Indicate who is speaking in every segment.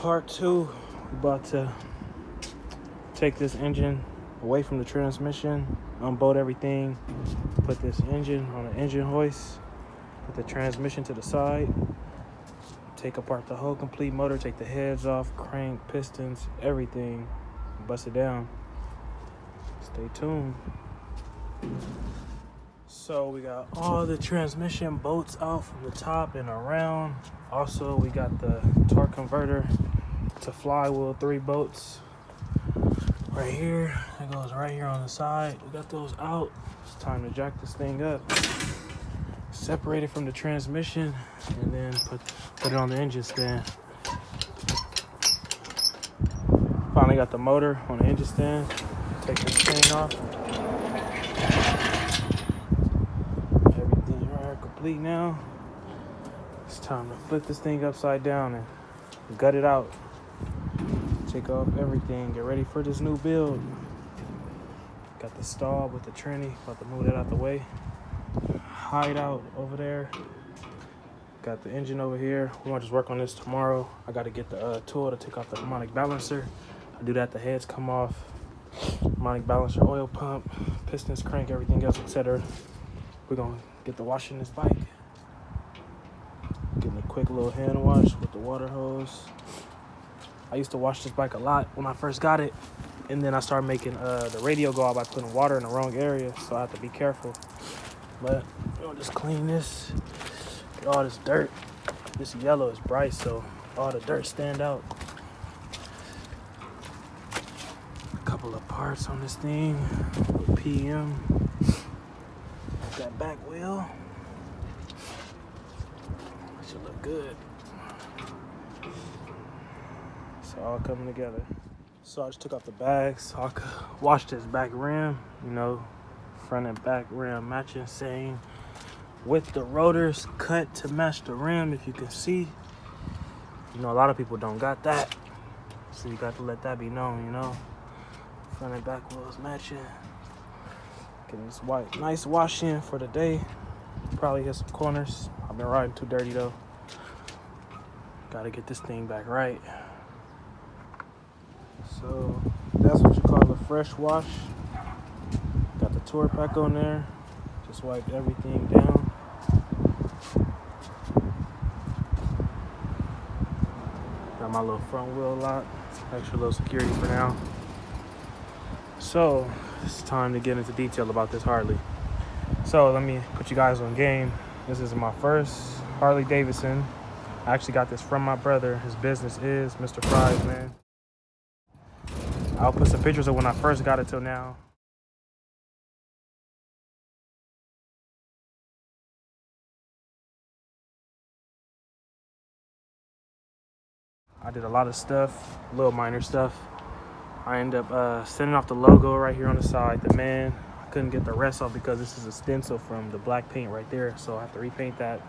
Speaker 1: Part two, we're about to take this engine away from the transmission, unbolt everything, put this engine on an engine hoist, put the transmission to the side, take apart the whole complete motor, take the heads off, crank, pistons, everything, bust it down. Stay tuned. So we got all the transmission bolts out from the top and around. Also, we got the torque converter to flywheel 3 bolts right here. It goes right here on the side. We got those out. It's time to jack this thing up. Separate it from the transmission and then put it on the engine stand. Finally got the motor on the engine stand. Take this thing off. Everything right complete now. It's time to flip this thing upside down and gut it out. Take off everything, get ready for this new build. Got the stall with the tranny, about to move that out the way. Hideout over there. Got the engine over here. We're gonna just work on this tomorrow. I gotta get the tool to take off the harmonic balancer. I do that, the heads come off. Harmonic balancer, oil pump, pistons, crank, everything else, etc. We're gonna get the washing this bike. Getting a quick little hand wash with the water hose. I used to wash this bike a lot when I first got it, and then I started making the radio go out by putting water in the wrong area, so I have to be careful. But we'll just clean this, get all this dirt. This yellow is bright, so all the dirt stand out. A couple of parts on this thing, PM. Got that back wheel. Should look good. All coming together. So I just took off the bags so I could wash this back rim, you know, front and back rim matching, same with the rotors cut to match the rim. If you can see, you know, a lot of people don't got that, so you got to let that be known, you know. Front and back wheels matching. Getting this white nice wash in for the day. Probably hit some corners. I've been riding too dirty though. Gotta get this thing back right. So that's what you call a fresh wash. Got the torque pack on there. Just wiped everything down. Got my little front wheel lock. Extra little security for now. So it's time to get into detail about this Harley. So let me put you guys on game. This is my first Harley Davidson. I actually got this from my brother. His business is Mr. Fries, man. I'll put some pictures of when I first got it till now. I did a lot of stuff, little minor stuff. I ended up sending off the logo right here on the side, the man. I couldn't get the rest off because this is a stencil from the black paint right there, so I have to repaint that.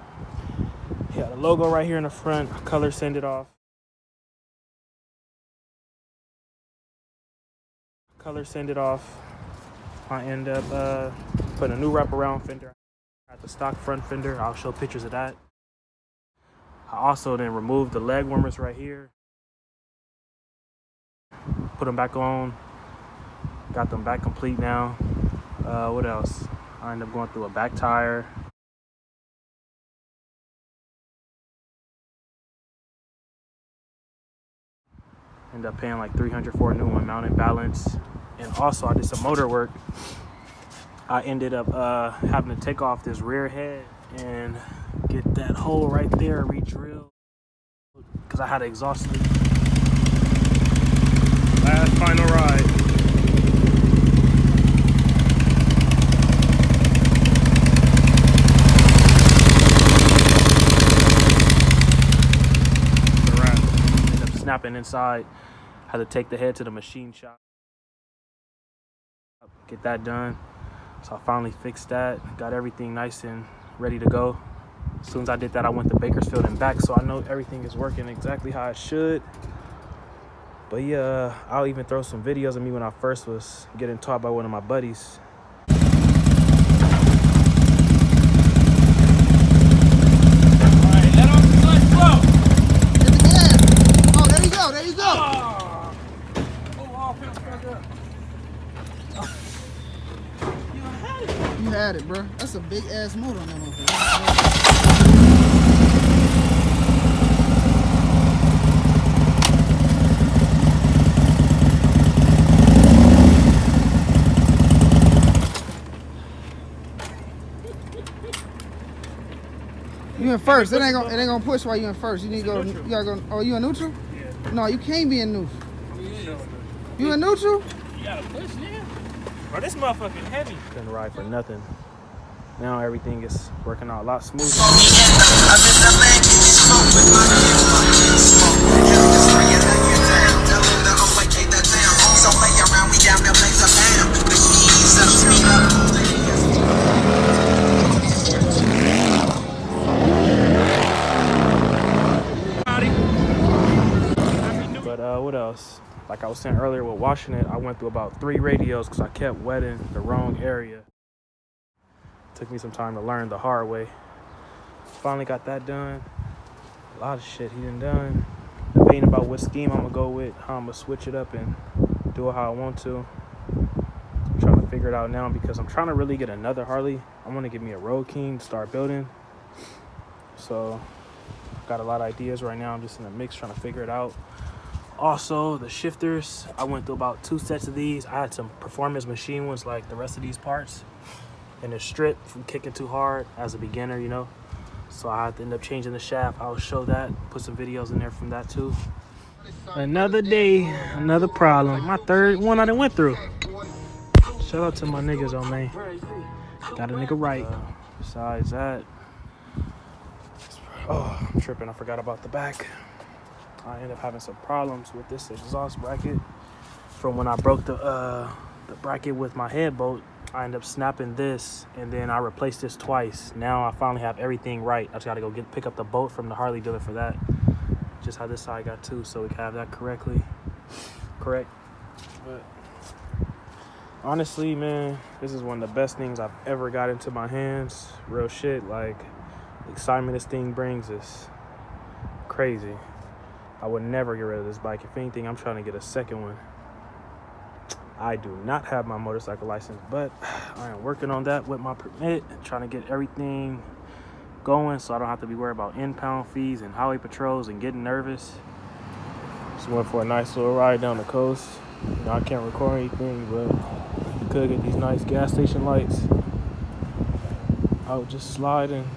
Speaker 1: Yeah, the logo right here in the front, color send it off. Color send it off. I end up putting a new wraparound fender at the stock front fender. I'll show pictures of that. I also then removed the leg warmers right here. Put them back on. Got them back complete now. What else? I ended up going through a back tire. Ended up paying like $300 for a new one, mounted balance. And also I did some motor work. I ended up having to take off this rear head and get that hole right there re-drilled because I had to exhaust leak. Last final ride. Ended up snapping inside. Had to take the head to the machine shop. Get that done. So I finally fixed that, got everything nice and ready to go. As soon as I did that, I went to Bakersfield and back, so I know everything is working exactly how it should. But yeah, I'll even throw some videos of me when I first was getting taught by one of my buddies.
Speaker 2: All right, let off the clutch, slow. Oh, there you go. had it, bro. That's a big ass motor on that motherfucker. You in first. It ain't gonna push while you in first. You need to go. You gotta go. Oh, you in neutral? Yeah. No, you can't be in neutral. You in neutral?
Speaker 1: You gotta push, nigga. Bro, this motherfucking heavy. Couldn't ride for nothing. Now everything is working out a lot smoother. But what else? Like I was saying earlier with washing it, I went through about 3 radios because I kept wetting the wrong area. Took me some time to learn the hard way. Finally got that done. A lot of shit he done. Debating about what scheme I'm gonna go with, how I'm gonna switch it up and do it how I want to. I'm trying to figure it out now because I'm trying to really get another Harley. I want to get me a Road King to start building. So I've got a lot of ideas right now. I'm just in the mix trying to figure it out. Also, the shifters, I went through about 2 sets of these. I had some performance machine ones like the rest of these parts. And the strip from kicking too hard as a beginner, you know. So I had to end up changing the shaft. I'll show that, put some videos in there from that too. Another day, another problem. My 3rd one I done went through. Shout out to my niggas on me. Got a nigga right. Besides that, oh, I'm tripping. I forgot about the back. I ended up having some problems with this exhaust bracket from when I broke the bracket with my head bolt. I ended up snapping this, and then I replaced this twice. Now I finally have everything right. I just gotta go pick up the bolt from the Harley dealer for that. Just how this side got too, so we can have that correct. But honestly, man, this is one of the best things I've ever got into my hands. Real shit. Like, the excitement this thing brings is crazy. I would never get rid of this bike. If anything, I'm trying to get a second one. I do not have my motorcycle license, but I am working on that with my permit and trying to get everything going so I don't have to be worried about impound fees and highway patrols and getting nervous. Just went for a nice little ride down the coast. You know, I can't record anything, but I could get these nice gas station lights. I was just sliding.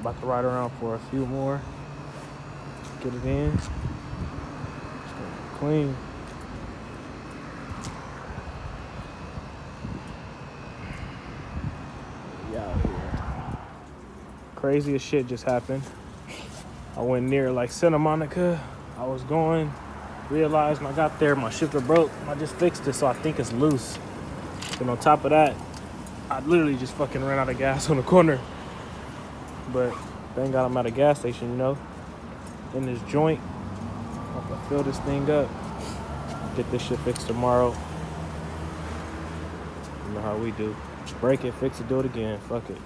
Speaker 1: About to ride around for a few more. Get it in. Just clean. Out here. Craziest shit just happened. I went near like Santa Monica. I was going, realized when I got there my shifter broke. I just fixed it, so I think it's loose. And on top of that, I literally just fucking ran out of gas on the corner. But thank God I'm at a gas station, you know, in this joint. I can fill this thing up, get this shit fixed tomorrow. You know how we do. Break it, fix it, do it again. Fuck it.